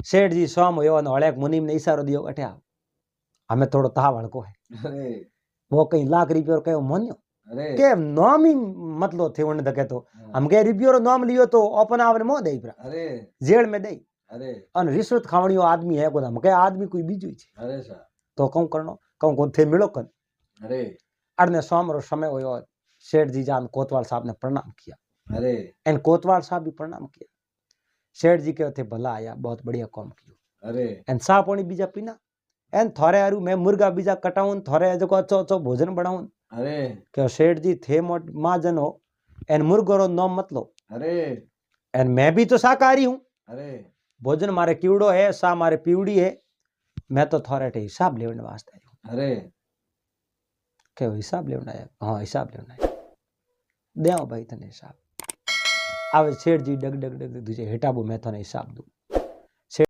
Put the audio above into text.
सेठ जी स्वाम हो हड़े मुनीम ने इशारो दियो अठे आओ हमें थोड़ो तावड़ को है अरे वो कहीं लाख रुपये कहो मोन्यो अरे के नाम ही मतलब थे उन दके तो हम के रुपये रो नाम लियो तो अपन आवने मो दई प्रा अरे जेल में दई अरे अन रिश्वत खावणियो आदमी है को हम के आदमी कोई बीजो छे अरे सा तो कौन करनो कौन को थे मिलो कन अरे अरने स्वाम रो समय होयो सेठ जी जान कोतवाल साहब ने प्रणाम किया अरे एन कोतवाल साहब भी प्रणाम किया सेठ जी के थे भला आया बहुत बढ़िया काम कियो अरे एन सा पानी बीजा पीना एन थोड़े हारू मैं मुर्गा बीजा कटाऊं थोड़े जो अच्छो अच्छो भोजन बनाऊं अरे के सेठ जी थे महाजन हो एन मुर्गो रो नाम मत लो अरे एन मैं भी तो शाकाहारी हूं अरे भोजन मारे कीड़ो है सा मारे पीवड़ी है मैं तो थोड़े हिसाब लेने वास्ते आयो अरे के हिसाब लेना है हाँ हिसाब लेना है देव भाई तने हिसाब आवे सेठ जी डग डग डग तुझे हेटाबो मैं तने हिसाब दूं